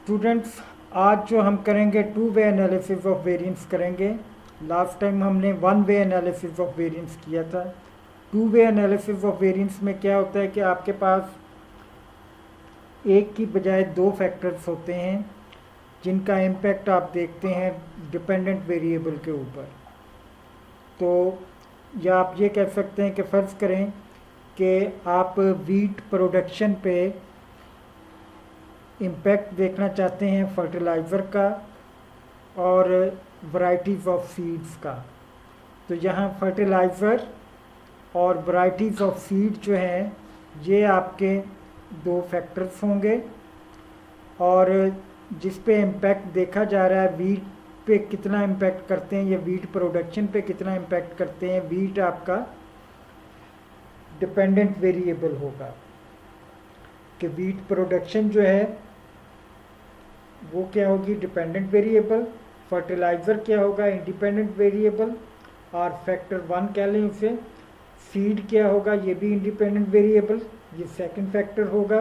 Students, आज जो हम करेंगे to way analysis of variance करेंगे। लास्ट टाइम हमने one way analysis of variance किया था। To way analysis of variance में क्या होता है कि आपके पास एक की बजाय दो फैक्टर्स होते हैं जिनका इम्पैक्ट आप देखते हैं डिपेंडेंट वेरिएबल के ऊपर। तो या आप ये कह सकते हैं कि फ़र्ज़ करें कि आप वीट प्रोडक्शन पे इम्पैक्ट देखना चाहते हैं फर्टिलाइज़र का और वैरायटीज़ ऑफ सीड्स का। तो यहाँ फर्टिलाइज़र और वैरायटीज़ ऑफ सीड जो हैं ये आपके दो फैक्टर्स होंगे, और जिस पे इम्पैक्ट देखा जा रहा है वीट पे कितना इम्पैक्ट करते हैं या वीट प्रोडक्शन पे कितना इम्पैक्ट करते हैं, वीट आपका डिपेंडेंट वेरिएबल होगा कि वीट प्रोडक्शन जो है वो क्या होगी, डिपेंडेंट वेरिएबल। फर्टिलाइज़र क्या होगा, इंडिपेंडेंट वेरिएबल, और फैक्टर वन कह लें उसे। सीड क्या होगा, ये भी इंडिपेंडेंट वेरिएबल, ये सेकंड फैक्टर होगा।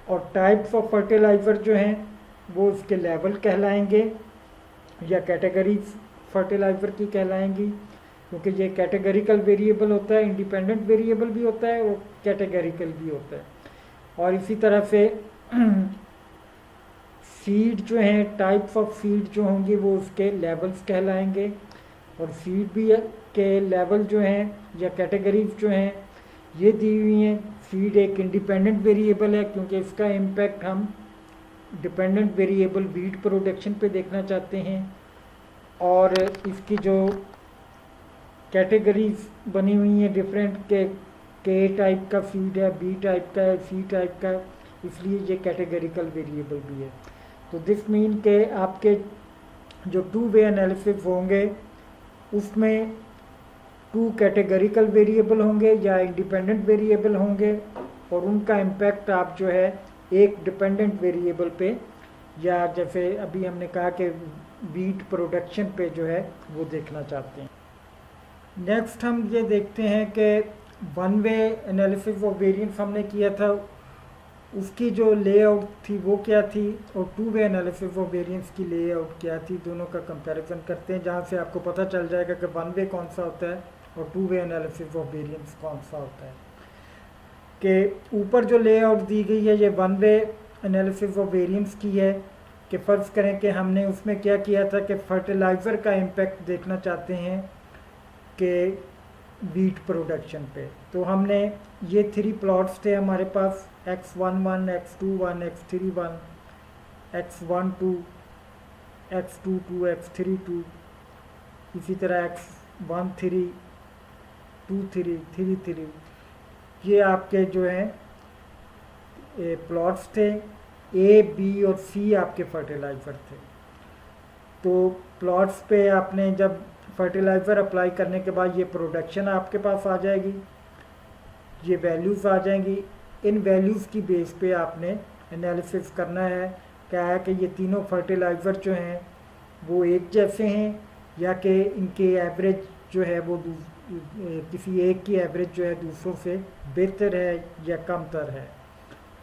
और टाइप्स ऑफ फर्टिलाइज़र जो हैं वो उसके लेवल कहलाएंगे या कैटेगरीज फर्टिलाइज़र की कहलाएंगी, क्योंकि ये कैटेगरिकल वेरिएबल होता है, इंडिपेंडेंट वेरिएबल भी होता है और कैटेगरिकल भी होता है। और इसी तरह से सीड जो हैं, टाइप्स ऑफ सीड जो होंगी वो उसके लेवल्स कहलाएंगे। और सीड भी के लेवल जो हैं या कैटेगरीज जो हैं ये दी हुई हैं। सीड एक इंडिपेंडेंट वेरिएबल है क्योंकि इसका इम्पैक्ट हम डिपेंडेंट वेरिएबल वीट प्रोडक्शन पे देखना चाहते हैं। और इसकी जो कैटेगरीज बनी हुई हैं डिफरेंट के टाइप का सीड है, बी टाइप का है, सी टाइप का, इसलिए ये कैटेगरिकल वेरिएबल भी है। तो दिस मीन के आपके जो टू वे एनालिसिस होंगे उसमें टू कैटेगरिकल वेरिएबल होंगे या इंडिपेंडेंट वेरिएबल होंगे, और उनका इम्पैक्ट आप जो है एक डिपेंडेंट वेरिएबल पे या जैसे अभी हमने कहा कि वीट प्रोडक्शन पे जो है वो देखना चाहते हैं। नेक्स्ट हम ये देखते हैं कि one way analysis of variance हमने किया था, उसकी जो लेआउट थी वो क्या थी, और to way analysis of variance की लेआउट क्या थी, दोनों का कंपैरिजन करते हैं, जहाँ से आपको पता चल जाएगा कि वन वे कौन सा होता है और to way analysis of variance कौन सा होता है। कि ऊपर जो लेआउट दी गई है ये one way analysis of variance की है। कि फ़र्ज़ करें कि हमने उसमें क्या किया था कि फर्टिलाइज़र का इम्पैक्ट देखना चाहते हैं कि वीट प्रोडक्शन पे। तो हमने ये थ्री प्लॉट्स थे हमारे पास, x11, x21, x31, x12, x22, x32, इसी तरह x13, 23, 33, ये आपके जो हैं प्लॉट्स थे। ए, बी और सी आपके फर्टिलाइज़र थे। तो प्लॉट्स पे आपने जब फर्टिलाइज़र अप्लाई करने के बाद ये प्रोडक्शन आपके पास आ जाएगी, ये वैल्यूज़ आ जाएंगी। इन वैल्यूज़ की बेस पे आपने एनालिसिस करना है क्या है कि ये तीनों फर्टिलाइज़र जो हैं वो एक जैसे हैं या कि इनके एवरेज जो है वो किसी एक की एवरेज जो है दूसरों से बेहतर है या कमतर है।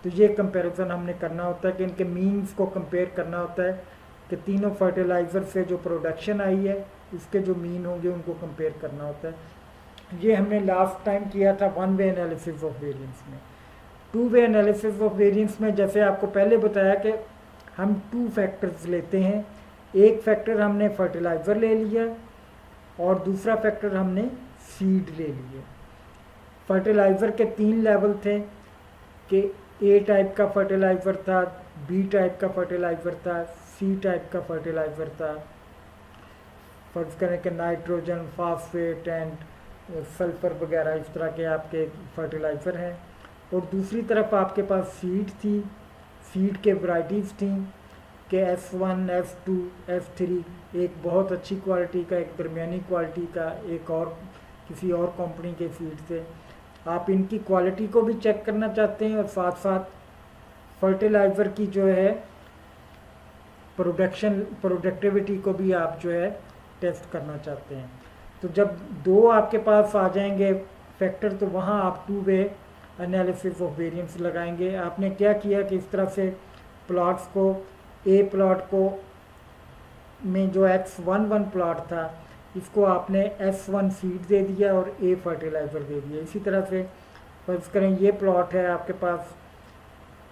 तो ये कंपैरिजन हमने करना होता है कि इनके मीन्स को कंपेयर करना होता है कि तीनों फर्टिलाइज़र से जो प्रोडक्शन आई है उसके जो मीन होंगे उनको कंपेयर करना होता है। ये हमने लास्ट टाइम किया था one way analysis of variance में। Two way analysis of variance में जैसे आपको पहले बताया कि हम टू फैक्टर्स लेते हैं। एक फैक्टर हमने फर्टिलाइज़र ले लिया और दूसरा फैक्टर हमने सीड ले लिए। फर्टिलाइज़र के तीन लेवल थे कि ए टाइप का फर्टिलाइज़र था, बी टाइप का फर्टिलाइज़र था, सी टाइप का फर्टिलाइज़र था। फर्ज करें कि नाइट्रोजन, फास्फेट एंड सल्फ़र वगैरह इस तरह के आपके फर्टिलाइज़र हैं। और दूसरी तरफ आपके पास सीड थी, सीड के वैराइटीज़ थी कि S1, S2, S3, एक बहुत अच्छी क्वालिटी का, एक दरमियानी क्वालिटी का, एक और किसी और कंपनी के सीड थे। आप इनकी क्वालिटी को भी चेक करना चाहते हैं और साथ साथ फर्टिलाइज़र की जो है प्रोडक्टिविटी को भी आप जो है टेस्ट करना चाहते हैं। तो जब दो आपके पास आ जाएंगे फैक्टर तो वहाँ आप to way analysis of variance लगाएंगे। आपने क्या किया कि इस तरह से प्लॉट्स को, ए प्लॉट को में जो X11 प्लॉट था इसको आपने S1 सीड दे दिया और ए फर्टिलाइज़र दे दिया। इसी तरह से फर्ज करें ये प्लॉट है आपके पास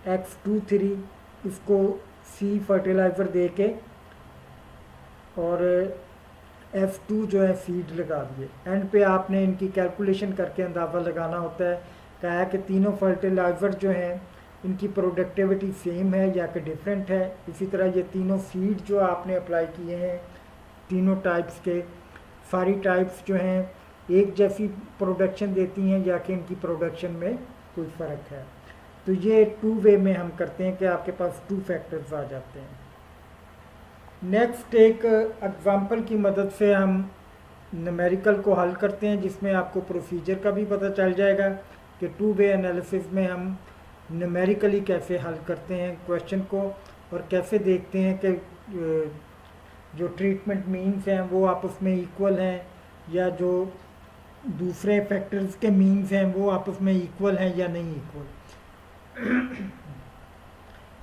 X23, इसको सी फर्टिलाइज़र दे के और F2 जो है सीड लगा दिए। एंड पे आपने इनकी कैलकुलेशन करके अंदाज़ा लगाना होता है, कहा है कि तीनों फर्टिलाइज़र जो हैं इनकी प्रोडक्टिविटी सेम है या कि डिफरेंट है। इसी तरह ये तीनों सीड जो आपने अप्लाई किए हैं तीनों टाइप्स के, सारी टाइप्स जो हैं एक जैसी प्रोडक्शन देती हैं या कि इनकी प्रोडक्शन में कोई फ़र्क है। तो ये 2 वे में हम करते हैं कि आपके पास 2 फैक्टर्स आ जाते हैं। नेक्स्ट एक एग्जांपल की मदद से हम न्यूमेरिकल को हल करते हैं जिसमें आपको प्रोसीजर का भी पता चल जाएगा कि 2 वे एनालिसिस में हम न्यूमेरिकली कैसे हल करते हैं क्वेश्चन को और कैसे देखते हैं कि जो ट्रीटमेंट मीन्स हैं वो आपस में इक्वल हैं या जो दूसरे फैक्टर्स के मीन्स हैं वो आपस में इक्वल हैं या नहीं इक्वल।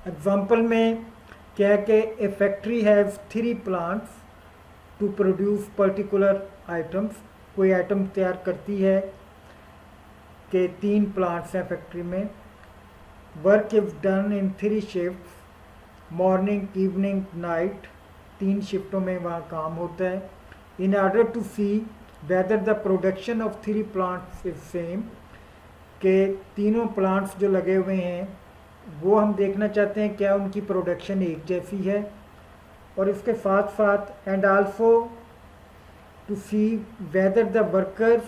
एग्जांपल में क्या है कि a factory has 3 plants to produce particular items. कोई आइटम तैयार करती है कि 3 प्लांट्स हैं फैक्ट्री में। Work is done in 3 shifts, morning, evening, night, 3 शिफ्टों में वहाँ काम होता है। In order to see whether the production of 3 plants is same, के तीनों प्लांट्स जो लगे हुए हैं वो हम देखना चाहते हैं क्या उनकी प्रोडक्शन एक जैसी है, और इसके साथ साथ and also to see whether the workers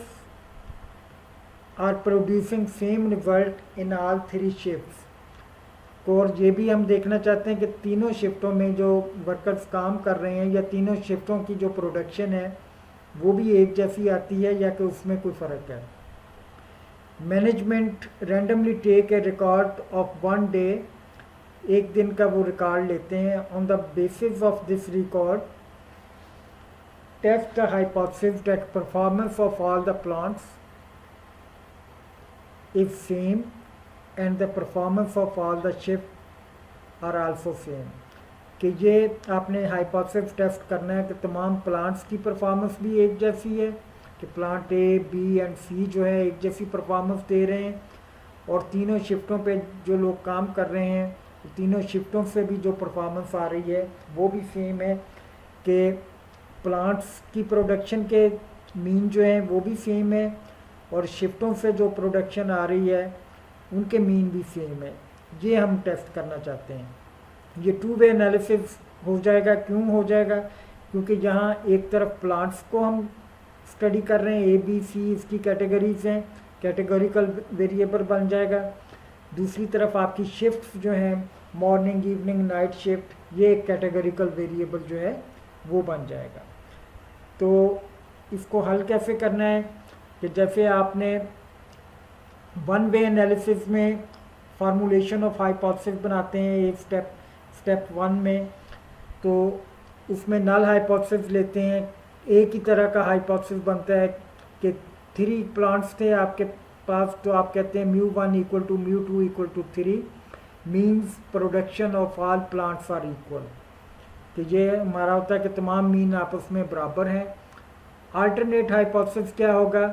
are producing same result in all 3 shifts. और ये भी हम देखना चाहते हैं कि तीनों शिफ्टों में जो वर्कर्स काम कर रहे हैं या तीनों शिफ्टों की जो प्रोडक्शन है वो भी एक जैसी आती है या कि उसमें कोई फ़र्क है। Management randomly take a record of 1 day, एक दिन का वो रिकॉर्ड लेते हैं। On the basis of this record test the hypothesis that performance of all the plants is same and the performance of all the shift are also same. कि ये आपने hypothesis test करना है कि तमाम प्लांट्स की परफॉर्मेंस भी एक जैसी है, कि प्लांट ए, बी एंड सी जो है एक जैसी परफॉर्मेंस दे रहे हैं, और तीनों शिफ्टों पे जो लोग काम कर रहे हैं तीनों शिफ्टों से भी जो परफॉर्मेंस आ रही है वो भी सेम है, कि प्लांट्स की प्रोडक्शन के मीन जो हैं वो भी सेम है और शिफ्टों से जो प्रोडक्शन आ रही है उनके मीन भी सेम है। ये हम टेस्ट करना चाहते हैं। ये 2 वे एनालिसिस हो जाएगा। क्यों हो जाएगा? क्योंकि यहाँ एक तरफ प्लांट्स को हम स्टडी कर रहे हैं, ए बी सी इसकी कैटेगरीज हैं, कैटेगोरिकल वेरिएबल बन जाएगा। दूसरी तरफ आपकी शिफ्ट्स जो हैं मॉर्निंग, इवनिंग, नाइट शिफ्ट, ये एक कैटेगोरिकल वेरिएबल जो है वो बन जाएगा। तो इसको हल कैसे करना है कि जैसे आपने 1 वे एनालिसिस में फार्मूलेशन ऑफ हाइपोथेसिस बनाते हैं एक स्टेप 1 में, तो उसमें नल हाइपोथेसिस लेते हैं। एक ही तरह का हाइपोथेसिस बनता है कि 3 प्लांट्स थे आपके पास, तो आप कहते हैं μ1 equal to μ2 equal to 3 means production of all plants are equal. तो ये हमारा होता है कि तमाम मीन आपस में बराबर हैं। अल्टरनेट हाइपोथेसिस क्या होगा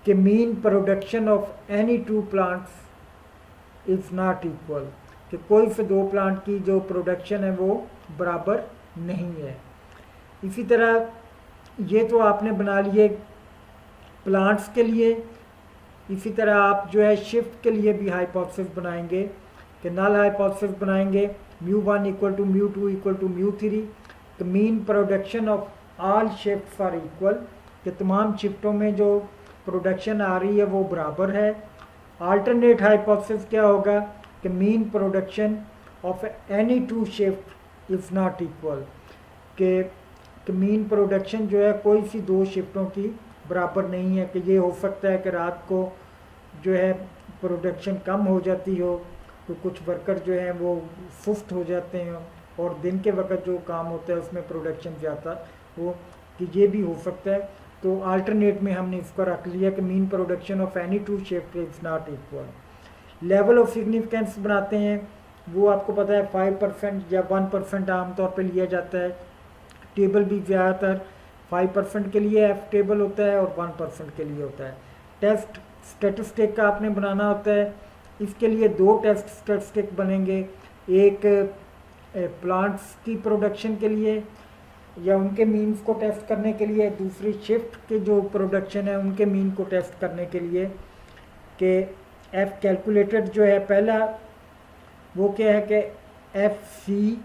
कि mean production of any 2 plants is not equal, कि कोई से 2 प्लांट की जो प्रोडक्शन है वो बराबर नहीं है। इसी तरह ये तो आपने बना लिए प्लांट्स के लिए। इसी तरह आप जो है शिफ्ट के लिए भी हाइपोथेसिस बनाएंगे कि नल हाइपोथेसिस बनाएंगे μ1 इक्वल टू μ2 इक्वल टू μ3, तो mean production of all shifts are equal, कि तमाम शिफ्टों में जो प्रोडक्शन आ रही है वो बराबर है। अल्टरनेट हाइपोथेसिस क्या होगा कि mean production of any 2 shift is not equal, कि मीन प्रोडक्शन जो है कोई सी 2 शिफ्टों की बराबर नहीं है। कि ये हो सकता है कि रात को जो है प्रोडक्शन कम हो जाती हो, तो कुछ वर्कर जो हैं वो सुस्त हो जाते हैं, और दिन के वक्त जो काम होता है उसमें प्रोडक्शन ज़्यादा हो, कि ये भी हो सकता है। तो अल्टरनेट में हमने इसको रख लिया कि mean production of any 2 shift is not equal. Level of significance बनाते हैं वो आपको पता है 5% या 1% आमतौर पे लिया जाता है। टेबल भी ज़्यादातर 5% के लिए एफ टेबल होता है और 1% के लिए होता है। टेस्ट स्टेटिस्टिक का आपने बनाना होता है, इसके लिए दो टेस्ट स्टेटिस्टिक बनेंगे, एक प्लांट्स की प्रोडक्शन के लिए या उनके मीन्स को टेस्ट करने के लिए, दूसरी शिफ्ट के जो प्रोडक्शन है उनके मीन को टेस्ट करने के लिए। कि एफ कैलकुलेटेड जो है पहला वो क्या है कि F C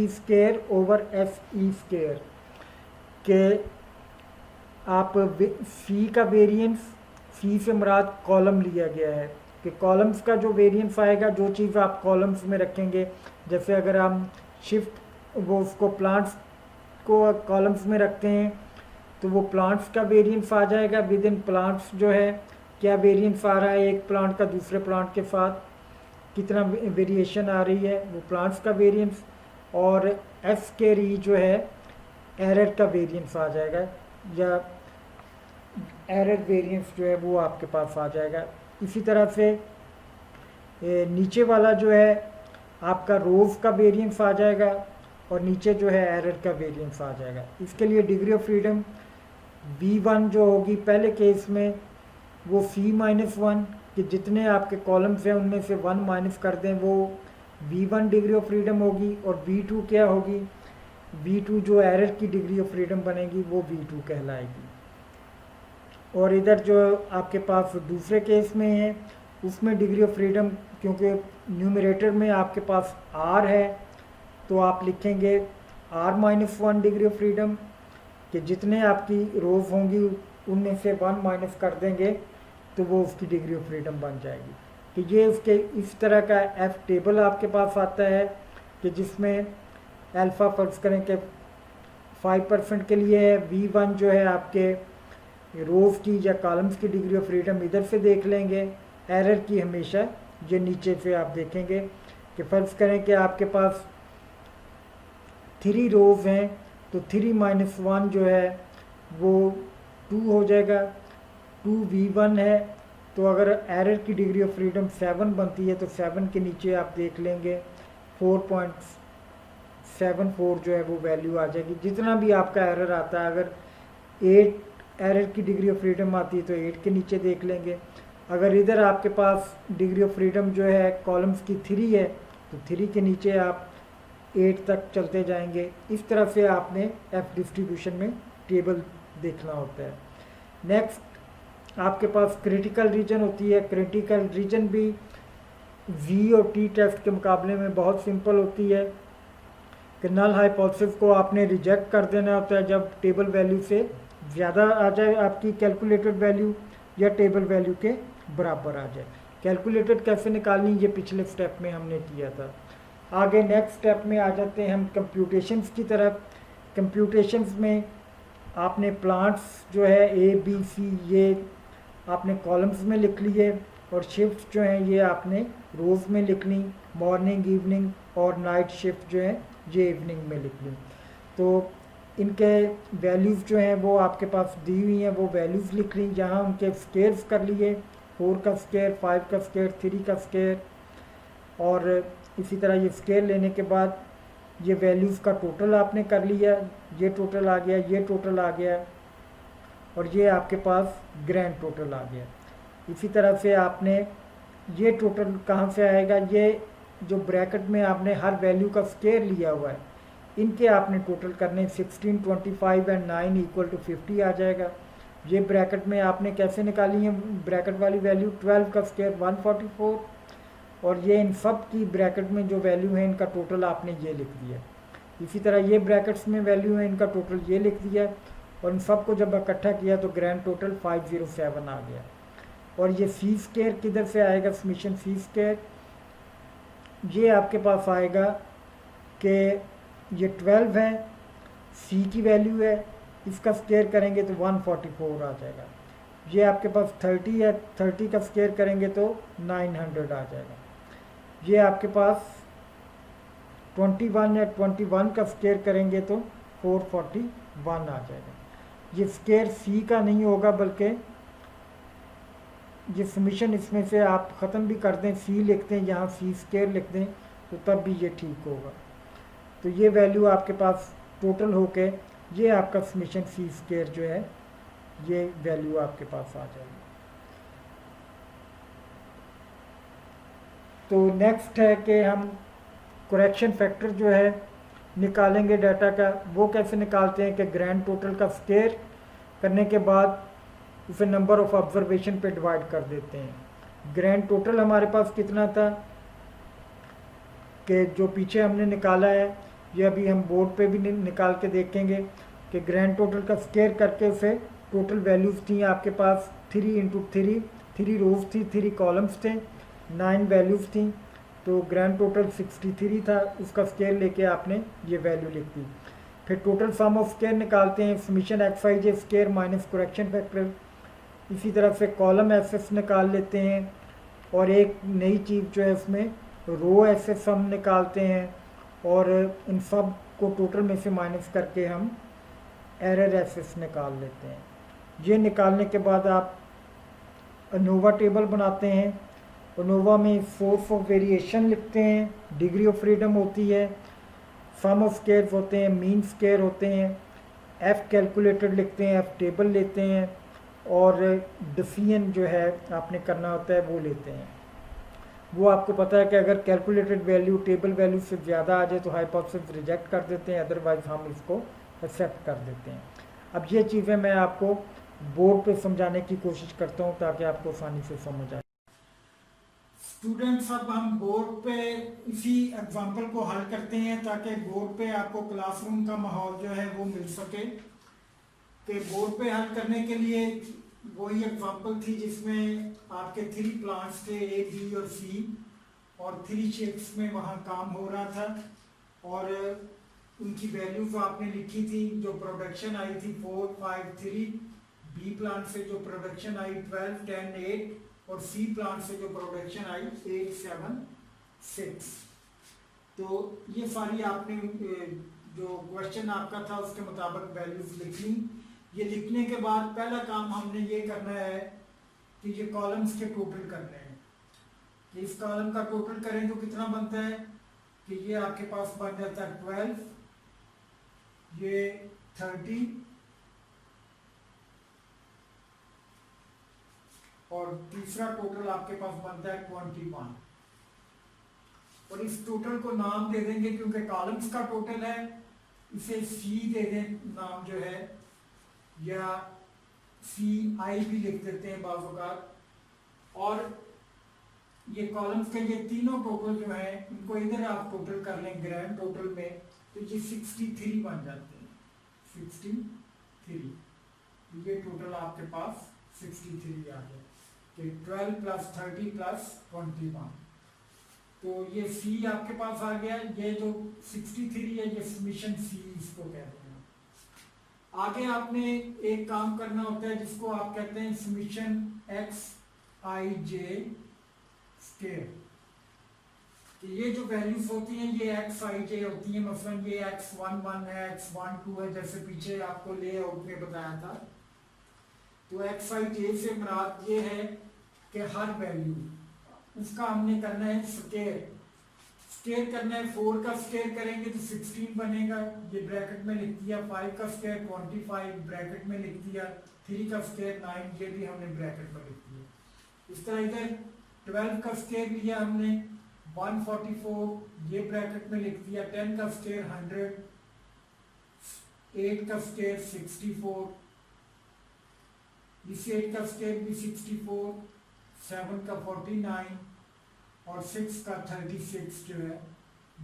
square over F E square के आप सी का वेरिएंस, सी से मुराद कॉलम लिया गया है कि कॉलम्स का जो वेरिएंस आएगा, जो चीज़ आप कॉलम्स में रखेंगे, जैसे अगर हम शिफ्ट वो उसको प्लांट्स को कॉलम्स में रखते हैं तो वो प्लांट्स का वेरिएंस आ जाएगा। विद इन प्लांट्स जो है क्या वेरिएंस आ रहा है, एक प्लांट का दूसरे प्लांट के साथ कितना वेरिएशन आ रही है, वो प्लांट्स का वेरिएंस। और एफ के री जो है एरर का वेरिएंस आ जाएगा, या एरर वेरिएंस जो है वो आपके पास आ जाएगा। इसी तरह से नीचे वाला जो है आपका रोज का वेरिएंस आ जाएगा और नीचे जो है एरर का वेरिएंस आ जाएगा। इसके लिए डिग्री ऑफ फ्रीडम V1 जो होगी पहले केस में वो C-1 कि जितने आपके कॉलम्स हैं उनमें से 1 माइनस कर दें, वो V1 डिग्री ऑफ फ्रीडम होगी। और V2 क्या होगी, V2 जो एरर की डिग्री ऑफ फ्रीडम बनेगी वो V2 कहलाएगी। और इधर जो आपके पास दूसरे केस में है उसमें डिग्री ऑफ फ्रीडम, क्योंकि न्यूमरेटर में आपके पास R है तो आप लिखेंगे R-1 डिग्री ऑफ फ्रीडम कि जितने आपकी रोज होंगी उनमें से 1 माइनस कर देंगे तो वो उसकी डिग्री ऑफ फ्रीडम बन जाएगी। कि ये उसके इस तरह का एफ टेबल आपके पास आता है कि जिसमें अल्फ़ा फर्ज करें कि 5% के लिए है, V1 जो है आपके रोज की या कॉलम्स की डिग्री ऑफ फ्रीडम इधर से देख लेंगे, एरर की हमेशा ये नीचे से आप देखेंगे। कि फ़र्ज़ करें कि आपके पास 3 रोज हैं तो 3-1 जो है वो 2 हो जाएगा। 2V1 है तो अगर एरर की डिग्री ऑफ फ्रीडम 7 बनती है तो 7 के नीचे आप देख लेंगे 4.74 जो है वो वैल्यू आ जाएगी। जितना भी आपका एरर आता है, अगर 8 एरर की डिग्री ऑफ फ्रीडम आती है तो 8 के नीचे देख लेंगे। अगर इधर आपके पास डिग्री ऑफ फ्रीडम जो है कॉलम्स की 3 है तो 3 के नीचे आप 8 तक चलते जाएंगे। इस तरह से आपने एफ डिस्ट्रीब्यूशन में टेबल देखना होता है। नेक्स्ट आपके पास क्रिटिकल रीजन होती है। क्रिटिकल रीजन भी V और T टेस्ट के मुकाबले में बहुत सिंपल होती है कि नल हाइपोथेसिस को आपने रिजेक्ट कर देना होता है जब टेबल वैल्यू से ज़्यादा आ जाए आपकी कैलकुलेटेड वैल्यू या टेबल वैल्यू के बराबर आ जाए। कैलकुलेटेड कैसे निकालनी ये पिछले स्टेप में हमने किया था। आगे नेक्स्ट स्टेप में आ जाते हैं हम कंप्यूटेशंस की तरफ। कंप्यूटेशंस में आपने प्लांट्स जो है ABC ये आपने कॉलम्स में लिख लिए और शिफ्ट जो है ये आपने रोज़ में लिख ली, मॉर्निंग इवनिंग और नाइट शिफ्ट जो है ये इवनिंग में लिख ली। तो इनके वैल्यूज़ जो हैं वो आपके पास दी हुई हैं, वो वैल्यूज़ लिख ली। यहाँ उनके स्केयर्स कर लिए, 4 का स्केयर, 5 का स्केयर, 3 का स्केयर। और इसी तरह ये स्केयर लेने के बाद ये वैल्यूज़ का टोटल आपने कर लिया, ये टोटल आ गया, ये टोटल आ गया और ये आपके पास ग्रैंड टोटल आ गया। इसी तरह से आपने ये टोटल कहाँ से आएगा, ये जो ब्रैकेट में आपने हर वैल्यू का स्केयर लिया हुआ है इनके आपने टोटल करने। 16, 25 एंड 9 इक्वल टू 50 आ जाएगा। ये ब्रैकेट में आपने कैसे निकाली है ब्रैकेट वाली वैल्यू, 12 का स्केयर 144 और ये इन सब की ब्रैकेट में जो वैल्यू है इनका टोटल आपने ये लिख दिया। इसी तरह ये ब्रैकेट्स में वैल्यू है इनका टोटल ये लिख दिया और इन सब को जब इकट्ठा किया तो ग्रैंड टोटल 507 आ गया। और ये सी स्केयर किधर से आएगा, समीशन सी स्केयर ये आपके पास आएगा कि ये 12 है, सी की वैल्यू है, इसका स्केयर करेंगे तो 144 आ जाएगा। ये आपके पास 30 है, 30 का स्केयर करेंगे तो 900 आ जाएगा। ये आपके पास 21 है, 21 का स्केयर करेंगे तो 441 आ जाएगा। ये स्केयर सी का नहीं होगा बल्कि ये समीशन इसमें से आप ख़त्म भी कर दें, सी लिख दें, यहाँ सी स्क्वायर लिख दें, तो तब भी ये ठीक होगा। तो ये वैल्यू आपके पास टोटल होके ये आपका समीशन सी स्क्वायर जो है ये वैल्यू आपके पास आ जाएगी। तो नेक्स्ट है कि हम करेक्शन फैक्टर जो है निकालेंगे डाटा का। वो कैसे निकालते हैं कि ग्रैंड टोटल का स्क्वायर करने के बाद उसे नंबर ऑफ ऑब्जर्वेशन पे डिवाइड कर देते हैं। ग्रैंड टोटल हमारे पास कितना था कि जो पीछे हमने निकाला है, ये अभी हम बोर्ड पे भी निकाल के देखेंगे कि ग्रैंड टोटल का स्क्वायर करके उसे टोटल वैल्यूज़ थी आपके पास 3 इंटू 3, 3 रोज थी, 3 कॉलम्स थे, 9 वैल्यूज़ थी, तो ग्रैंड टोटल 63 था। उसका स्क्वायर लेके आपने ये वैल्यू लिख दी। फिर टोटल सम ऑफ स्क्वायर निकालते हैं, summation X Y J square minus correction factor. इसी तरह से कॉलम एस निकाल लेते हैं, और एक नई चीज़ जो है उसमें रो एस हम निकालते हैं, और इन सब को टोटल में से माइनस करके हम एरर एस निकाल लेते हैं। ये निकालने के बाद आप अनोवा टेबल बनाते हैं। अनोवा में सोर्स ऑफ वेरिएशन लिखते हैं, डिग्री ऑफ फ्रीडम होती है, सम ऑफ स्क्वायर्स होते हैं, मीन स्क्वायर होते हैं, एफ कैलकुलेटेड लिखते हैं, एफ टेबल लेते हैं, और डिसीजन जो है आपने करना होता है वो लेते हैं। वो आपको पता है कि अगर कैलकुलेटेड वैल्यू टेबल वैल्यू से ज़्यादा आ जाए तो हाइपोथेसिस रिजेक्ट कर देते हैं, अदरवाइज हम इसको एक्सेप्ट कर देते हैं। अब ये चीज़ें मैं आपको बोर्ड पे समझाने की कोशिश करता हूँ ताकि आपको आसानी से समझ आए। स्टूडेंट्स, अब हम बोर्ड पे इसी एग्जाम्पल को हल करते हैं ताकि बोर्ड पे आपको क्लासरूम का माहौल जो है वो मिल सके। कि बोर्ड पे हल करने के लिए वही एग्जाम्पल थी जिसमें आपके 3 प्लांट्स थे, ए बी और सी, और 3 शिफ्ट्स में वहाँ काम हो रहा था, और उनकी वैल्यूज आपने लिखी थी। जो प्रोडक्शन आई थी 4, 5, 3, बी प्लांट से जो प्रोडक्शन आई 12, 10, 8, और सी प्लांट से जो प्रोडक्शन आई 8, 7, 6। तो ये सारी आपने जो क्वेश्चन आपका था उसके मुताबिक वैल्यूज लिखनी। ये लिखने के बाद पहला काम हमने ये करना है कि ये कॉलम्स के टोटल करने हैं। कि इस कॉलम का टोटल करें तो कितना बनता है कि ये आपके पास बन जाता है 12, ये 30, और तीसरा टोटल आपके पास बनता है 21। और इस टोटल को नाम दे देंगे क्योंकि कॉलम्स का टोटल है, इसे सी दे दें नाम जो है, या सी आई भी लिख देते हैं बाज़ औक़ात। और ये कॉलम्स के ये तीनों टोटल जो है इनको इधर आप टोटल कर लें ग्रैंड टोटल में, तो ये 63 बन जाते हैं। 63, ये टोटल आपके पास 63 आ गया कि 12 प्लस 30 प्लस 21। तो ये सी आपके पास आ गया। ये जो 63 है ये समीशन सी इसको कहते हैं। आगे आपने एक काम करना होता है जिसको आप कहते हैं समीशन एक्स आई जे स्क्वायर। ये जो वैल्यूज होती हैं ये एक्स आई जे होती हैं। मसलन ये x11 है, x12 है, जैसे पीछे आपको लेआउट में बताया था। तो एक्स आई जे से मुराद ये है कि हर वैल्यू उसका हमने करना है स्क्वायर। स्क्वायर करना है, 4 का स्क्वायर करेंगे तो 16 बनेगा, ये ब्रैकेट में लिख दिया। 5 का स्क्वायर 25 ब्रैकेट में लिख दिया। 3 का स्क्वायर 9, ये भी हमने ब्रैकेट में लिख दिया। इस तरह इधर 12 का स्क्वायर लिया हमने 144, ये ब्रैकेट में लिख दिया। 10 का स्क्वायर 100, 8 का स्क्वायर 64, इस 8 का स्क्वायर भी 64, 7 का 49, और 6 का 36 जो है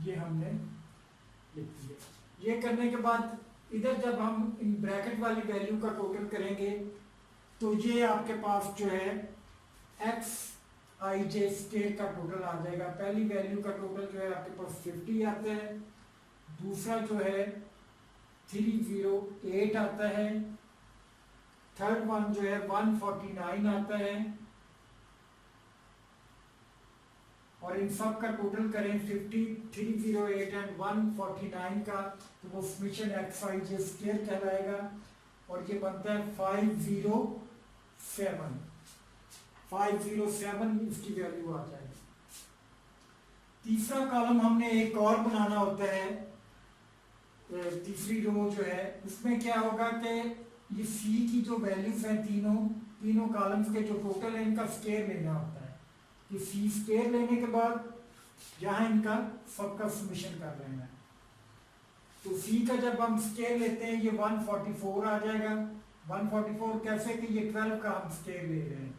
ये हमने लिख दिया। ये करने के बाद इधर जब हम इन ब्रैकेट वाली वैल्यू का टोटल करेंगे तो ये आपके पास जो है एक्स आई जे स्क्वायर का टोटल आ जाएगा। पहली वैल्यू का टोटल जो है आपके पास 50 आता है, दूसरा जो है 308 आता है, थर्ड वन जो है 149 आता है, और इन सब का टोटल करें 50, 308 एंड 149 का, तो वो समीशन एक्स आई जे स्क्वायर कहलाएगा। और ये बनता है 507। 507 इसकी वैल्यू आ जाएगी। तीसरा कॉलम हमने एक और बनाना होता है, तीसरी रो जो है उसमें क्या होगा कि ये सी की जो वैल्यूज हैं तीनों कॉलम्स के जो टोटल है इनका स्केयर लेना होता है। कि सी स्केयर लेने के बाद यहाँ इनका सबका समेशन कर लेना है। तो सी का जब हम स्केयर लेते हैं ये 144 आ जाएगा। 144 कैसे कि ये 12 का हम स्केयर ले रहे हैं।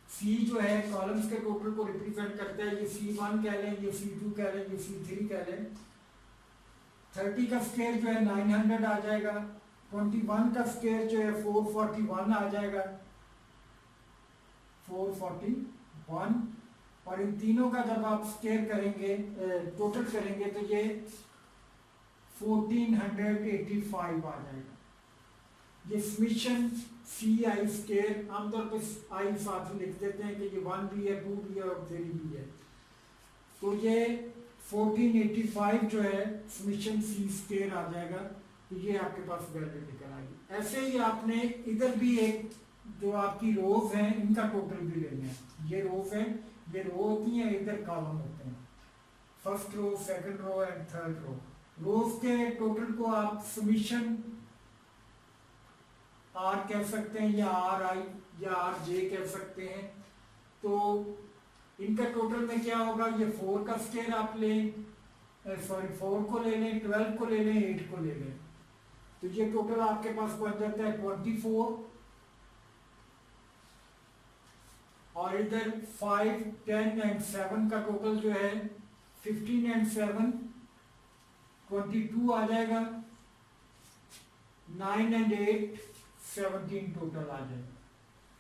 सी जो है कॉलम्स के टोटल को रिप्रेजेंट करता है। ये C1 कह लें, ये C2 कह लें, ये C3 कह लें। 30 का स्केयर जो है 900 आ जाएगा। 21 का स्केयर जो है 441 आ जाएगा, 441। और इन तीनों का जब आप स्केयर करेंगे, टोटल करेंगे तो ये 1485 आ जाएगा। ये समेशन सी आई स्केयर, आमतौर पर आई साथ लिख देते हैं कि ये 1 भी है, 2 भी है और 3 भी है। तो ये 1485 जो है समेशन सी स्केयर आ जाएगा। तो ये आपके पास वैल्यू निकल आएगी। ऐसे ही आपने इधर भी एक जो आपकी रोज हैं इनका टोटल भी लेना है। ये रोज है, ये रो होती है, इधर कॉलम होते हैं। First row, second row and third row. Rows के टोटल को आप समेशन आर कह सकते हैं या आर आई या आर जे कह सकते हैं। तो इनका टोटल में क्या होगा, ये 4 का स्केयर आप लें, 4 को ले लें, 12 को ले लें, 8 को ले लें। तो ये टोटल आपके पास बन जाता है 24। और इधर 5, 10 एंड 7 का टोटल जो है 15 एंड 7 22 आ जाएगा। 9 एंड 8 17 टोटल आ जाएगा।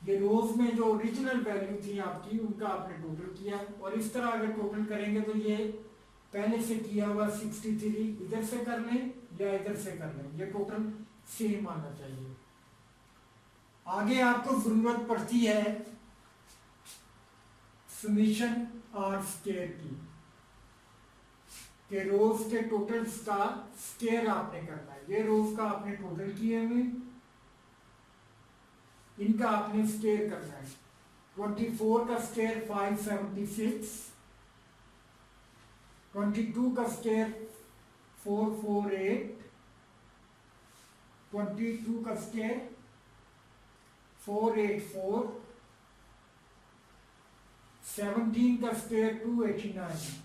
ये रोज में जो ओरिजिनल वैल्यू थी आपकी उनका आपने टोटल किया। और इस तरह अगर टोटल करेंगे तो ये पहले से किया हुआ 63 इधर से कर लें या इधर से कर लें, ये टोटल सेम आना चाहिए। आगे आपको जरूरत पड़ती है समेशन और स्केयर की, कि रोज के टोटल्स का स्केयर आपने करना है। ये रोज का आपने टोटल किए हुए, इनका आपने स्केयर करना है। 24 का स्केयर 576, 22 का स्केयर 448, 22 का स्केयर 484, 17 का स्केयर 289।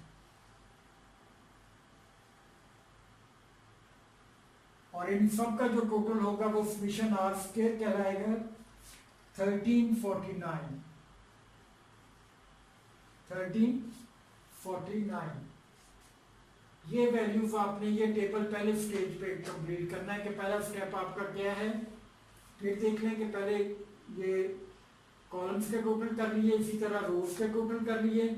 और इन सब का जो टोटल होगा वो समेशन आर स्केयर कहलाएगा 1349। 1349 ये वैल्यूज आपने ये टेबल पहले स्टेज पे कंप्लीट करना है। कि पहला स्टेप आपका क्या है, फिर देख लें कि पहले ये कॉलम्स के टोटल कर लिए, इसी तरह रोज के टोटल कर लिए,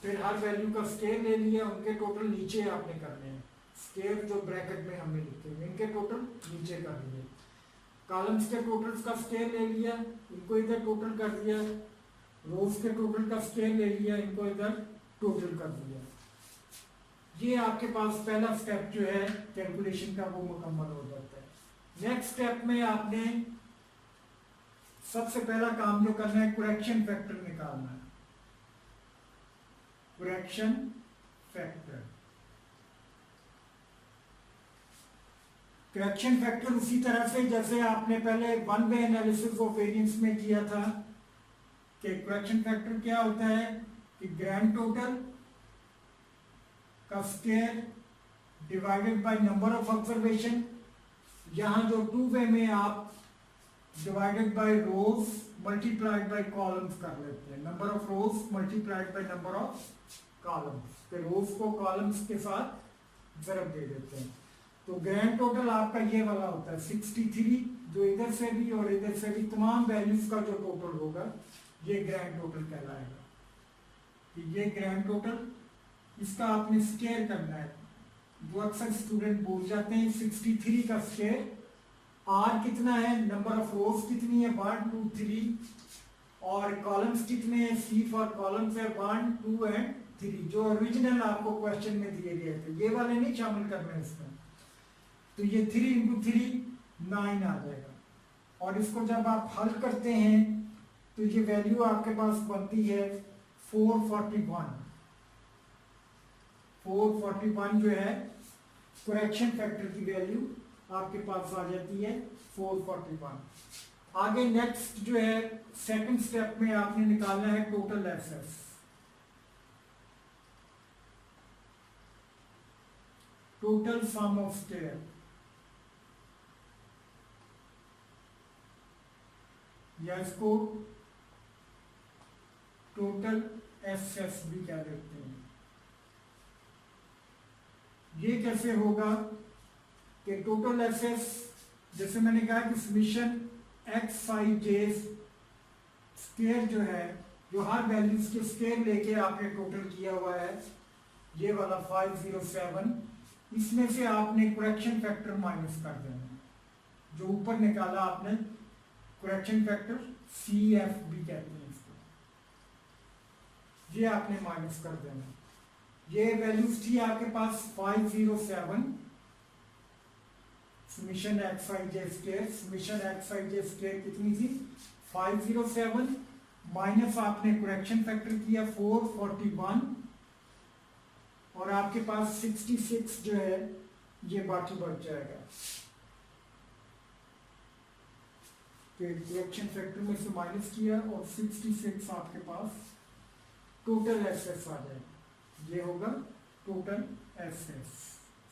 फिर हर वैल्यू का स्केयर ले लिया, उनके टोटल नीचे आपने करने हैं। स्केयर जो ब्रैकेट में हमने लिखे हैं इनके टोटल नीचे कर दिए। कॉलम्स के टोटल्स का स्केयर ले लिया, इनको इधर टोटल कर दिया। रोज के टोटल का स्केयर ले लिया, इनको इधर टोटल कर दिया। ये आपके पास पहला स्टेप जो है कैलकुलेशन का वो मुकम्मल हो जाता है। नेक्स्ट स्टेप में आपने सबसे पहला काम जो करना है करेक्शन फैक्टर निकालना है। करेक्शन फैक्टर, करेक्शन फैक्टर उसी तरह से जैसे आपने पहले one way analysis of variance में किया था कि करेक्शन फैक्टर क्या होता है कि ग्रैंड टोटल का square divided by number of observation. यहां जो टू वे में आप divided by rows multiplied by columns कर लेते हैं। Number of rows multiplied by number of columns, तो रोज को कॉलम्स के साथ जरब दे देते हैं। तो ग्रैंड टोटल आपका ये वाला होता है 63, जो इधर से भी और इधर से भी तमाम वैल्यूज का जो टोटल होगा ये ग्रैंड टोटल कहलाएगा। ये ग्रैंड टोटल, इसका आपने स्केयर करना है। जो अक्सर स्टूडेंट भूल जाते हैं 63 का स्केयर, आर कितना है, नंबर ऑफ रोज कितनी है 1 2 3, और कॉलम्स कितने हैं, सी फॉर कॉलम्स है 1 2 एंड 3, जो ओरिजिनल आपको क्वेश्चन में दिए गए थे। ये वाले नहीं शामिल करना है इसमें। तो ये 3 × 3 9 आ जाएगा। और इसको जब आप हल करते हैं तो ये वैल्यू आपके पास बनती है 441। 441 जो है करेक्शन फैक्टर की वैल्यू आपके पास आ जाती है 441। आगे नेक्स्ट जो है सेकंड स्टेप में आपने निकालना है total assets. Total sum of square, या इसको टोटल एसेट्स भी क्या देते हैं। ये कैसे होगा कि टोटल एसेट्स, जैसे मैंने कहा कि समीशन एक्स आई जे स्केयर जो है, जो हर वैल्यूज के स्केयर लेके आपने टोटल किया हुआ है, ये वाला 507, इसमें से आपने करेक्शन फैक्टर माइनस कर देना। जो ऊपर निकाला आपने करेक्शन फैक्टर CF भी कहते हैं इसको, ये आपने माइनस कर देना। ये वैल्यूज थी आपके पास 507 समीशन एक्स आई जे स्केयर। समीशन एक्स आई जे स्केयर कितनी थी 507, माइनस आपने करेक्शन फैक्टर किया 441, और आपके पास 66 जो है ये बाकी बच जाएगा। तो करेक्शन फैक्टर में से माइनस किया और 66 आपके पास टोटल एसेट्स आ जाएगा। ये होगा टोटल एसेट्स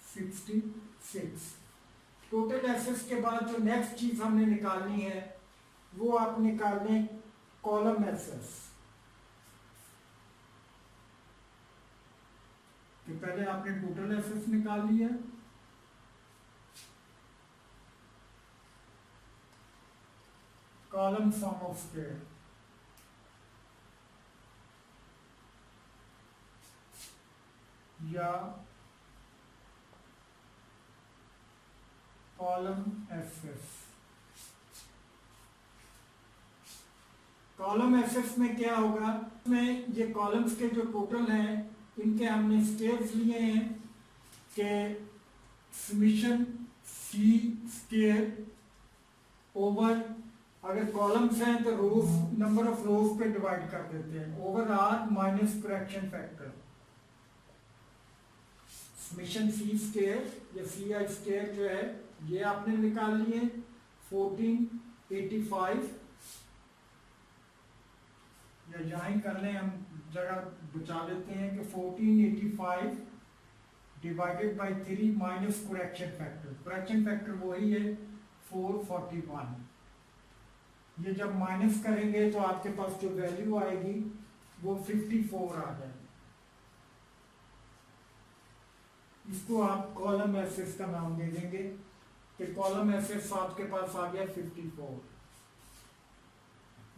66। टोटल एसेट्स के बाद जो नेक्स्ट चीज हमने निकालनी है वो आप निकाल लें कॉलम एसेट्स। तो पहले आपने टोटल एसेट्स निकाल लिया, कॉलम सम ऑफ स्केयर, या कॉलम एसेट्स। कॉलम एसेट्स में क्या होगा, इसमें ये कॉलम्स के जो टोटल हैं इनके हमने स्केयर्स लिए हैं कि समीशन सी स्केयर ओवर, अगर कॉलम्स हैं तो रोज नंबर ऑफ रोज पे डिवाइड कर देते हैं, over R minus correction factor. Summation C square या सी आई स्केयर जो है ये आपने निकाल लिए 1485, या यहां कर लें, हम जगह बचा लेते हैं कि 1485 divided by 3 minus correction factor. Correction factor वही है 441। ये जब माइनस करेंगे तो आपके पास जो वैल्यू आएगी वो 54 आ जाएगी। इसको आप कॉलम एसेट्स का नाम दे देंगे कि कॉलम एसेट्स आपके पास आ गया 54।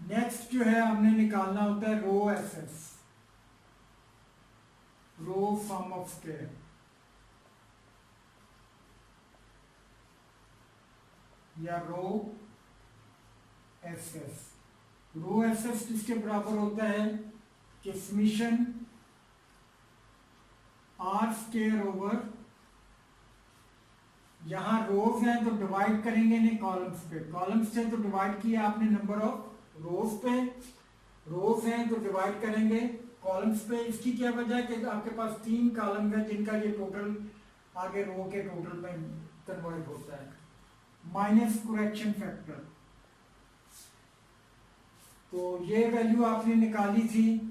नेक्स्ट जो है हमने निकालना होता है row assets, row sum of square, या रो एसेट्स। रो एसेट्स किसके बराबर होता है कि समीशन आर स्केयर ओवर, यहां रोज हैं तो डिवाइड करेंगे नहीं कॉलम्स पे, कॉलम्स से तो डिवाइड किया आपने नंबर ऑफ रोज पे, रोज हैं तो डिवाइड करेंगे कॉलम्स पे। इसकी क्या वजह है कि आपके पास 3 कॉलम है जिनका ये टोटल आगे रो के टोटल में कन्वर्ट होता है, माइनस करेक्शन फैक्टर। तो ये वैल्यू आपने निकाली थी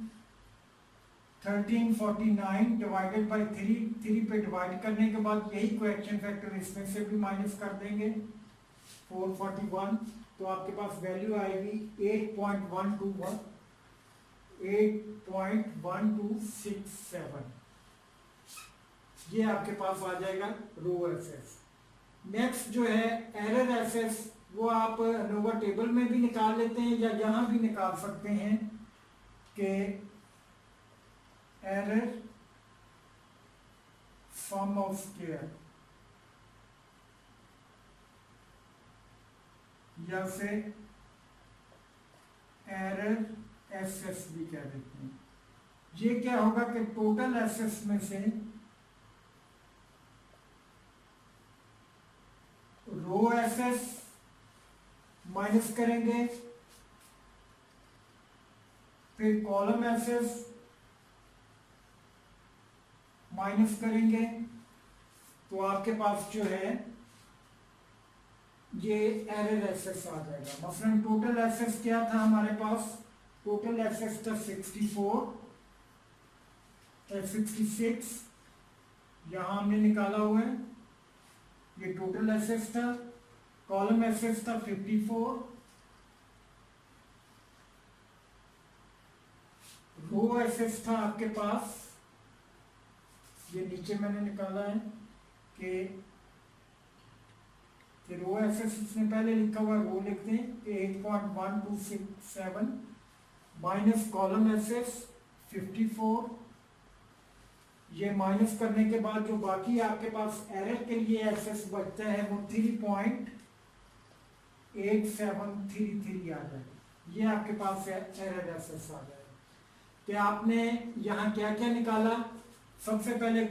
1349 डिवाइडेड बाय 3 पे डिवाइड करने के बाद यही करेक्शन फैक्टर इसमें से भी माइनस कर देंगे 441, तो आपके पास वैल्यू आएगी 8.121, 8.1267। ये आपके पास आ जाएगा रो एसेट्स। नेक्स्ट जो है एरर एसेट्स, वो आप नोवा टेबल में भी निकाल लेते हैं या यहां भी निकाल सकते हैं कि एरर सम ऑफ स्केयर, या से एरर एसेट्स भी कह देते हैं। ये क्या होगा कि टोटल एसेट्स में से रो एसेट्स माइनस करेंगे फिर कॉलम एसेस माइनस करेंगे तो आपके पास जो है ये एरर एसेस आ जाएगा। मसलन टोटल एसेस क्या था हमारे पास, टोटल एसेस था 66, यहां हमने निकाला हुआ है, ये टोटल एसेस था। कॉलम एसेस था 54, रो एसेस था आपके पास, ये नीचे मैंने निकाला है कि रो एसेस इसने पहले लिखा हुआ है, वो लिखते हैं 8.1267 माइनस कॉलम एसेस 54, ये माइनस करने के बाद जो बाकी आपके पास एरर के लिए एसेस बचता है वो 3.8733 आ जाएगा। ये आपके पास एरर एसेस आ जाएगा। कि आपने यहाँ क्या क्या निकाला, सबसे पहले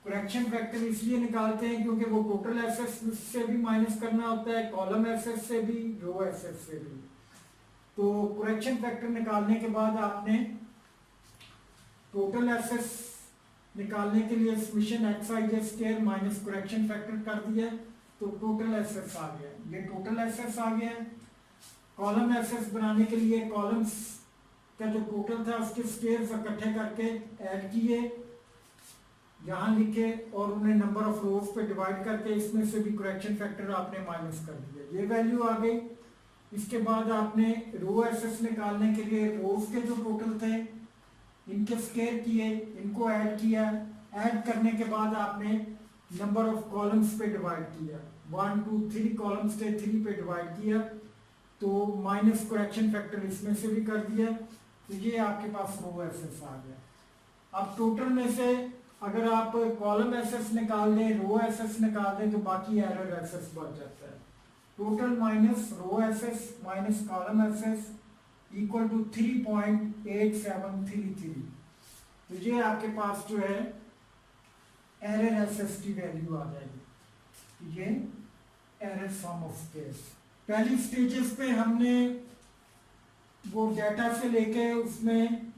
करेक्शन फैक्टर इसलिए निकालते हैं क्योंकि वो टोटल एसेस से भी माइनस करना होता है, कॉलम एसेस से भी, रो एसेस से भी। तो करेक्शन फैक्टर निकालने के बाद आपने टोटल एसेस निकालने के लिए summation xij² minus correction factor कर दिया तो टोटल एसेस आ गया। ये टोटल एसेस आ गया। कॉलम एसेस बनाने के लिए कॉलम्स का जो टोटल था उसके स्क्वायर्स इकट्ठे करके ऐड किए, यहां लिखे और उन्हें नंबर ऑफ रोज पे डिवाइड करके इसमें से भी करेक्शन फैक्टर आपने माइनस कर दिया, ये वैल्यू आ गई। इसके बाद आपने रो एसेस निकालने के लिए रोज के जो टोटल थे इनके स्क्वायर किए, इनको ऐड किया, ऐड करने के बाद आपने नंबर ऑफ कॉलम्स पे डिवाइड किया, 1 2 3 कॉलम्स थे, 3 पे डिवाइड किया तो माइनस करेक्शन फैक्टर इसमें से भी कर दिया, तो ये आपके पास रो एसेस आ गया। अब टोटल में से अगर आप कॉलम एसेस निकाल दें, रो एसेस निकाल दें तो बाकी एरर एसेस बच जाता है। Total minus row SS minus column SS equal to 3.8733, तो ये आपके पास जो है एरर एसेस की वैल्यू आ जाएगी। ये एरर सम ऑफ स्केयर्स। पहली स्टेजेस पे हमने वो डाटा से लेके उसमें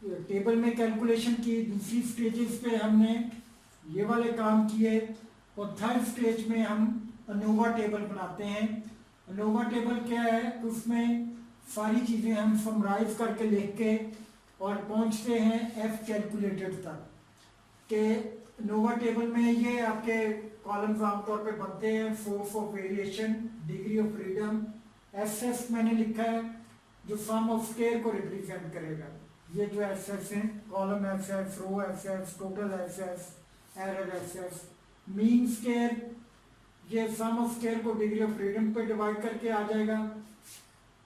टेबल में कैलकुलेशन की, दूसरी स्टेजेस पे हमने ये वाले काम किए और थर्ड स्टेज में हम अनोवा टेबल बनाते हैं। अनोवा टेबल क्या है, उसमें सारी चीजें हम समराइज करके लिख के और पहुंचते हैं एफ कैलकुलेटेड तक। के नोवा टेबल में ये आपके कॉलम्स आमतौर पे बनते हैं, source of variation, degree of freedom, SS मैंने लिखा है जो सम ऑफ स्क्वायर को रिप्रेजेंट करेगा। ये जो एसएस है, column SS, row SS, total SS, error SS, mean square, ये सम ऑफ स्क्वायर को डिग्री ऑफ फ्रीडम पे डिवाइड करके आ जाएगा।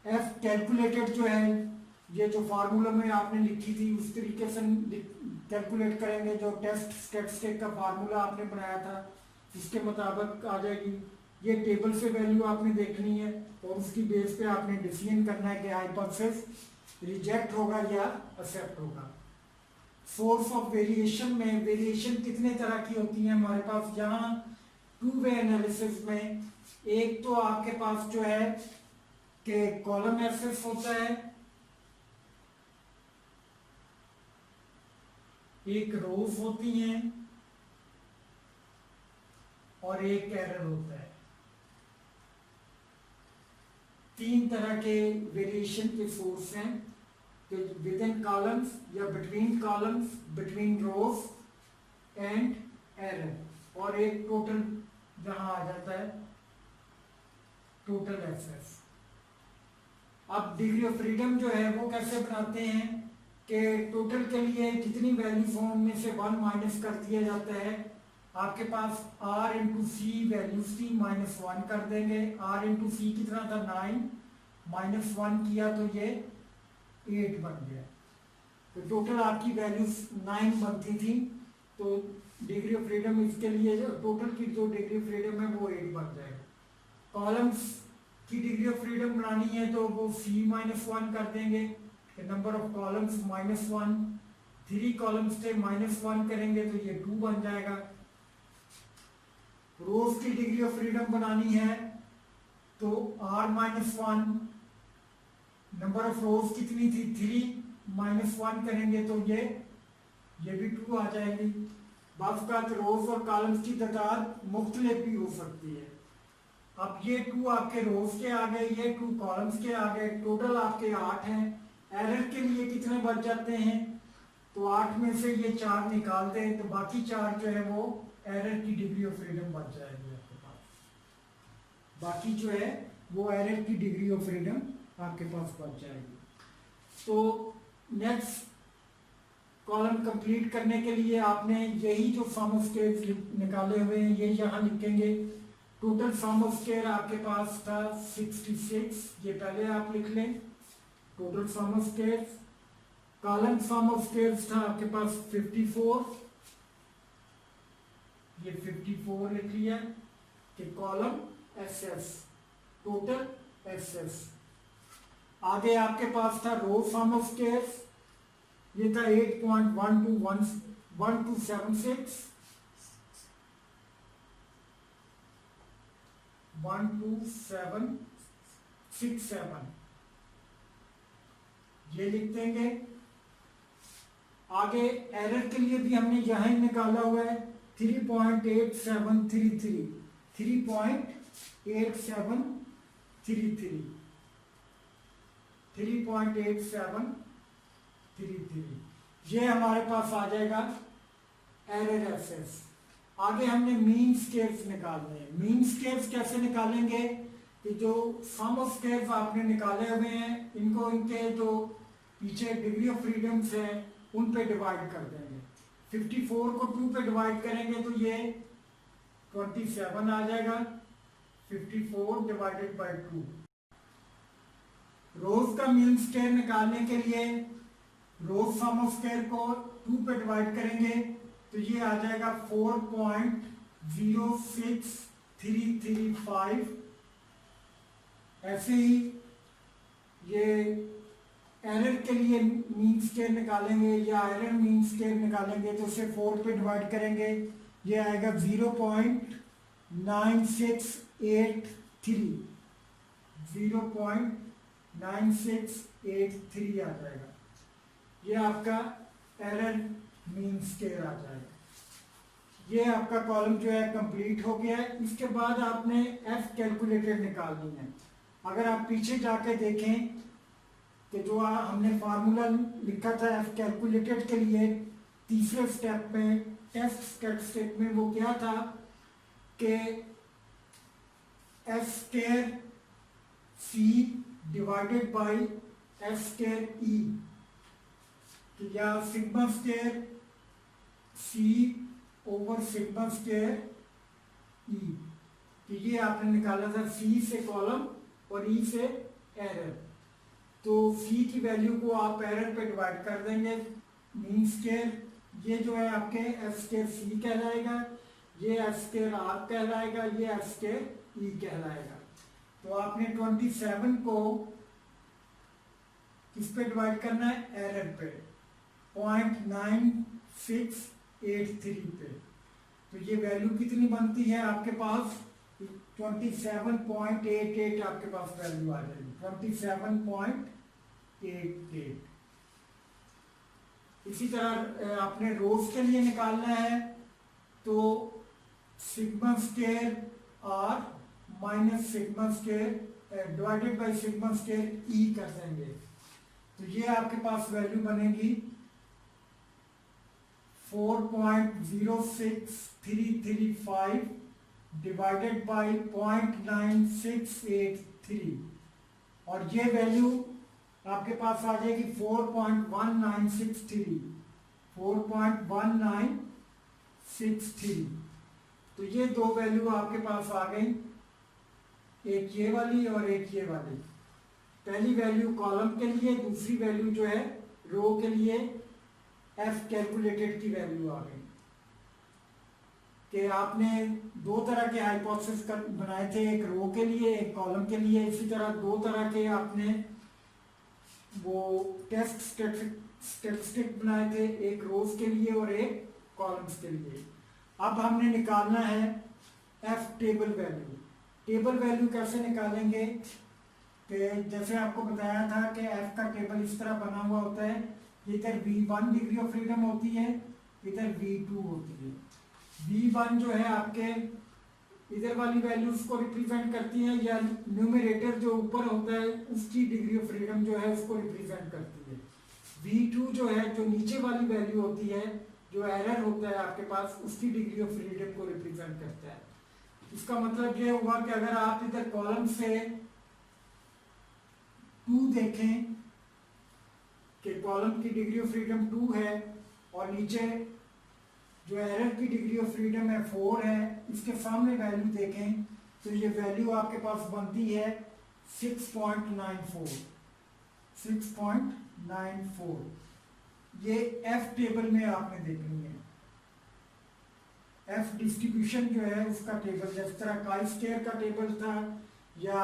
एफ कैलकुलेटेड जो है, ये जो फार्मूला में आपने लिखी थी उस तरीके से कैलकुलेट करेंगे, जो टेस्ट स्टैटिस्टिक का फार्मूला आपने बनाया था इसके मुताबिक आ जाएगी। ये टेबल से वैल्यू आपने देखनी है और उसकी बेस पे आपने डिसीजन करना है कि हाइपोथेसिस रिजेक्ट होगा या एक्सेप्ट होगा। सोर्स ऑफ वेरिएशन में वेरिएशन कितने तरह की होती है हमारे पास, यहाँ टू वे एनालिसिस में एक तो आपके पास जो है कि कॉलम एक्सेस होता है, एक रोज होती हैं और एक एरर होता है। तीन तरह के वेरिएशन के सोर्स हैं, विद इन कॉलम्स या between columns, between rows and error, और एक टोटल जहां आ जाता है टोटल एक्सेस। अब डिग्री ऑफ फ्रीडम जो है वो कैसे बनाते हैं कि टोटल के लिए जितनी वैल्यूज हों उनमें से 1 माइनस कर दिया जाता है। आपके पास r इंटू सी वैल्यूज थी, -1 कर देंगे। r इंटू सी कितना था 9, -1 किया तो ये 8 बन गया। तो टोटल आपकी वैल्यूज 9 बनती थी, तो डिग्री ऑफ फ्रीडम इसके लिए जो टोटल की जो डिग्री ऑफ फ्रीडम है वो 8 बन जाएगा। कॉलम्स की डिग्री ऑफ फ्रीडम बनानी है तो वो c -1 कर देंगे, नंबर ऑफ कॉलम्स -1, 3 कॉलम्स थे -1 करेंगे तो ये 2 बन जाएगा। रोज की डिग्री ऑफ फ्रीडम बनानी है तो r -1 नंबर ऑफ रोज कितनी थी 3 -1 करेंगे तो ये भी 2 आ जाएगी। बाज़ औक़ात रोज और कॉलम्स की तादाद मुख्तलिफ भी हो सकती है। अब ये 2 आपके रोज के आ गए, ये 2 कॉलम्स के आ गए, टोटल आपके 8 हैं। एरर के लिए कितने बच जाते हैं, तो 8 में से ये 4 निकाल दें तो बाकी 4 जो है वो एरर की डिग्री ऑफ फ्रीडम बच जाएगी आपके पास। बाकी जो है वो एरर की डिग्री ऑफ फ्रीडम आपके पास बच जाएगी। तो नेक्स्ट कॉलम कंप्लीट करने के लिए आपने यही जो सम ऑफ स्केयर्स निकाले हुए हैं ये यहाँ लिखेंगे। टोटल सम ऑफ स्केयर आपके पास था 66, ये पहले आप लिख लें total sum of squares. Column sum of squares था आपके पास 54, ये 54 लिख लिया कि कॉलम एसएस टोटल एसएस। आगे आपके पास था रो सम ऑफ स्केयर्स, ये था 8.1276 12767 ये लिख देंगे। आगे एरर के लिए भी हमने यहां निकाला हुआ है 3.8733 3.8733 ये हमारे पास आ जाएगा एरर एसएस। आगे हमने मीन स्केयर्स निकालने हैं। मीन स्केयर्स कैसे निकालेंगे कि जो सम ऑफ स्केयर्स आपने निकाले हुए हैं इनको इनके जो पीछे डिग्री ऑफ फ्रीडम्स है उन पे डिवाइड कर देंगे। 54 को 2 पे डिवाइड करेंगे तो ये 27 आ जाएगा। 54 डिवाइडेड बाय 2। रोज का मीन स्केयर निकालने के लिए रोज सम ऑफ स्केयर को 2 पे डिवाइड करेंगे तो ये आ जाएगा 4.06335। ऐसे ही ये एरर के लिए मीन स्केयर निकालेंगे या एरर मीन स्केयर निकालेंगे तो उसे 4 पे डिवाइड करेंगे, ये आएगा 0.9683 0.9683 आ जाएगा। ये आपका एरर मीन स्केयर आ जाएगा। ये आपका कॉलम जो है कंप्लीट हो गया है। इसके बाद आपने एफ कैलकुलेटेड निकालनी है। अगर आप पीछे जाके देखें कि जो हमने फार्मूला लिखा था एफ कैलकुलेटेड के लिए तीसरे स्टेप में टेस्ट स्टेप में, वो क्या था कि F square C divided by F square E या sigma square C over sigma square E. तो ये आपने निकाला था सी से कॉलम और ई से एरर। तो सी की वैल्यू को आप एरर पे डिवाइड कर देंगे। मीन स्केयर ये जो है आपके एफ स्केयर सी कहलाएगा, ये एफ स्केयर आर कहलाएगा, ये एफ स्केयर ई कहलाएगा। तो आपने 27 को किस पे डिवाइड करना है, एरर पे 0.9683 पे। तो ये वैल्यू कितनी बनती है आपके पास 27.88 आपके पास वैल्यू आ जाएगी 27.88। इसी तरह आपने रोज के लिए निकालना है तो sigma square R minus sigma square divided by sigma square E कर देंगे। तो ये आपके पास वैल्यू बनेगी 4.06335 डिवाइडेड बाय 0.9683 और ये वैल्यू आपके पास आ जाएगी 4.1963। तो ये दो वैल्यू आपके पास आ गई, एक ये वाली और एक ये वाली। पहली वैल्यू कॉलम के लिए, दूसरी वैल्यू जो है रो के लिए एफ कैलकुलेटेड की वैल्यू आ गई। कि आपने दो तरह के हाइपोथेसिस बनाए थे, एक रो के लिए एक कॉलम के लिए। इसी तरह दो तरह के आपने वो टेस्ट स्टैटिस्टिक बनाए थे, एक रोज के लिए और एक कॉलम्स के लिए। अब हमने निकालना है F table value. Table value कैसे निकालेंगे कि जैसे आपको बताया था कि एफ का टेबल इस तरह बना हुआ होता है, इधर V1 डिग्री ऑफ फ्रीडम होती है, इधर V2 होती है। V1 जो है आपके इधर वाली वैल्यूज को रिप्रेजेंट करती है, या न्यूमरेटर जो ऊपर होता है उसकी डिग्री ऑफ फ्रीडम जो है उसको रिप्रेजेंट करती है। V2 जो है जो नीचे वाली वैल्यू होती है, जो एरर होता है आपके पास, उसकी डिग्री ऑफ फ्रीडम को रिप्रेजेंट करता है। इसका मतलब ये हुआ कि अगर आप इधर कॉलम से 2 देखें कि कॉलम की डिग्री ऑफ फ्रीडम 2 है और नीचे जो एरर की डिग्री ऑफ फ्रीडम है 4 है, इसके सामने वैल्यू देखें तो ये वैल्यू आपके पास बनती है 6.94। 6.94 ये एफ टेबल में आपने देखनी है। एफ डिस्ट्रीब्यूशन जो है उसका टेबल, जिस तरह काई स्क्वायर का टेबल था या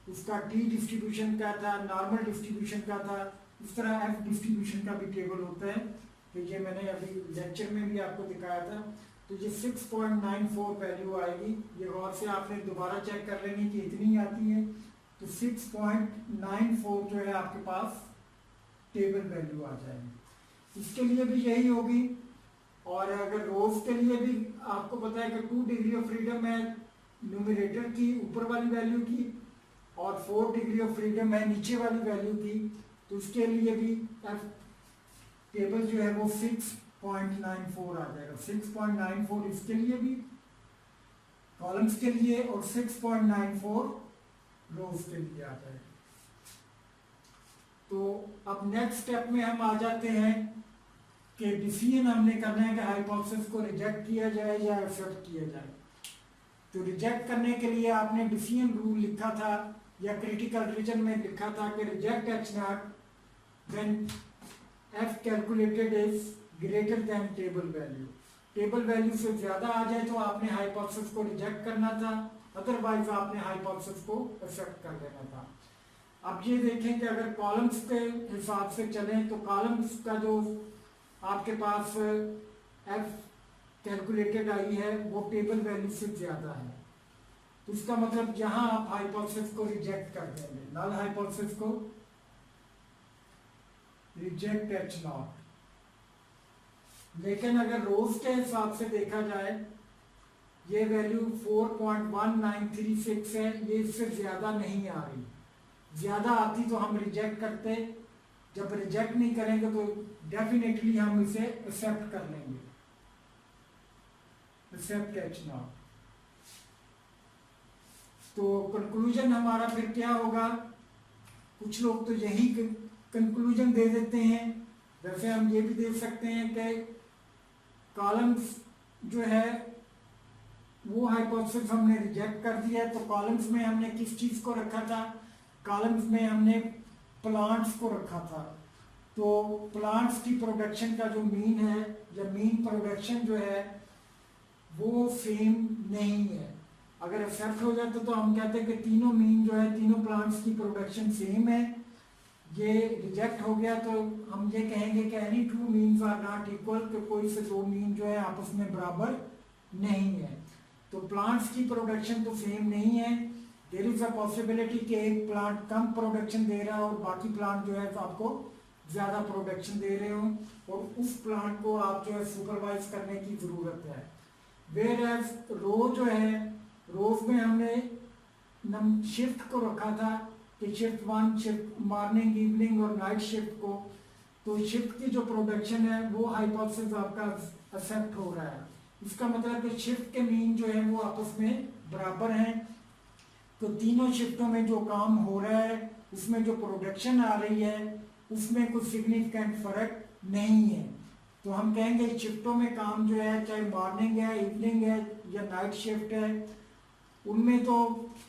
उसका टी डिस्ट्रीब्यूशन का था, नॉर्मल डिस्ट्रीब्यूशन का था, इस तरह एफ डिस्ट्रीब्यूशन का भी टेबल होता है। तो ये मैंने अभी लेक्चर में भी आपको दिखाया था। तो ये 6.94 वैल्यू आएगी। ये गौर से आपने दोबारा चेक कर लेनी कि इतनी आती है। तो 6.94 जो है आपके पास टेबल वैल्यू आ जाएगी। इसके लिए भी यही होगी। और अगर रोज के लिए भी आपको पता है कि 2 डिग्री ऑफ फ्रीडम है न्यूमरेटर की ऊपर वाली वैल्यू की, और 4 डिग्री ऑफ फ्रीडम है नीचे वाली वैल्यू की, तो उसके लिए भी एफ टेबल जो है वो 6.94 आ जाएगा। 6.94 इसके लिए भी, कॉलम्स के लिए, और 6.94 रोज के लिए आ जाएगा। तो अब नेक्स्ट स्टेप में हम आ जाते हैं कि डिसीजन हमने करना है कि हाइपोथेसिस को रिजेक्ट किया जाए या एक्सेप्ट किया जाए। तो रिजेक्ट करने के लिए आपने डिसीजन रूल लिखा था या क्रिटिकल रीजन में लिखा था कि reject H0 when F calculated is greater than table value. Table value से ज्यादा आ जाए तो आपने हाइपोथेसिस को रिजेक्ट करना था, अदरवाइज आपने हाइपोथेसिस को एक्सेप्ट कर लेना था। अब ये देखें कि अगर कॉलम्स के हिसाब से चलें तो कॉलम्स का जो आपके पास F कैलकुलेटेड आई है वो टेबल वैल्यू से ज्यादा है। तो इसका मतलब यहां आप हाइपोथेसिस को रिजेक्ट कर देंगे, नल हाइपोथेसिस को रिजेक्ट H0। लेकिन अगर रोज के हिसाब से देखा जाए ये वैल्यू 4.1936 है, ये इससे ज्यादा नहीं आ रही। ज्यादा आती तो हम रिजेक्ट करते, जब रिजेक्ट नहीं करेंगे तो डेफिनेटली हम इसे एक्सेप्ट कर लेंगे, एक्सेप्ट H0। तो कंक्लूजन हमारा फिर क्या होगा? कुछ लोग तो यही कंक्लूजन दे देते हैं। वैसे हम ये भी दे सकते हैं कि कॉलम्स जो है वो हाइपोथेसिस हमने रिजेक्ट कर दिया है। तो कॉलम्स में हमने किस चीज को रखा था? कॉलम्स में हमने प्लांट्स को रखा था। तो प्लांट्स की प्रोडक्शन का जो मीन है या मीन प्रोडक्शन जो है वो सेम नहीं है। अगर एक्सेप्ट हो जाता तो हम कहते हैं कि तीनों मीन जो है, तीनों प्लांट्स की प्रोडक्शन सेम है। ये रिजेक्ट हो गया तो हम ये कहेंगे कि any two means are not equal, कि कोई से दो मीन जो है आपस में बराबर नहीं है। तो प्लांट्स की प्रोडक्शन तो सेम नहीं है। देयर इज अ पॉसिबिलिटी कि एक प्लांट कम प्रोडक्शन दे रहा हो और बाकी प्लांट जो है तो आपको ज्यादा प्रोडक्शन दे रहे हो, और उस प्लांट को आप जो है सुपरवाइज करने की जरूरत है। वेयर एज रो जो है, रोज में हमने शिफ्ट को रखा था कि शिफ्ट 1, शिफ्ट मॉर्निंग, इवनिंग और नाइट शिफ्ट को। तो शिफ्ट की जो प्रोडक्शन है वो हाइपोथेसिस आपका एक्सेप्ट हो रहा है। इसका मतलब कि शिफ्ट के मीन जो है वो आपस में बराबर हैं। तो तीनों शिफ्टों में जो काम हो रहा है उसमें जो प्रोडक्शन आ रही है उसमें कुछ सिग्निफिकेंट फर्क नहीं है। तो हम कहेंगे शिफ्टों में काम जो है, चाहे मॉर्निंग है, इवनिंग है या नाइट शिफ्ट है, उनमें तो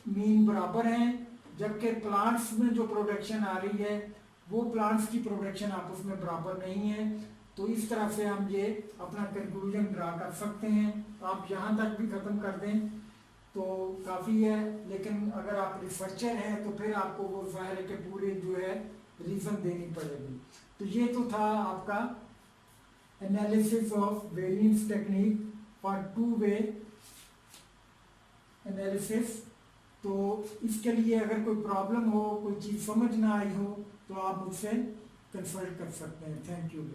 मीन बराबर हैं। जबकि प्लांट्स में जो प्रोडक्शन आ रही है वो प्लांट्स की प्रोडक्शन आपस में बराबर नहीं है। तो इस तरह से हम ये अपना कंक्लूजन ड्रा कर सकते हैं। आप यहाँ तक भी खत्म कर दें तो काफ़ी है, लेकिन अगर आप रिसर्चर हैं तो फिर आपको वो ज़ाहिर है कि पूरे जो है रीज़न देनी पड़ेगी। तो ये तो था आपका analysis of variance technique for 2 way analysis. तो तो इसके लिए अगर कोई प्रॉब्लम हो, कोई चीज़ समझ ना आई हो, तो आप मुझसे कंसल्ट कर सकते हैं। Thank you.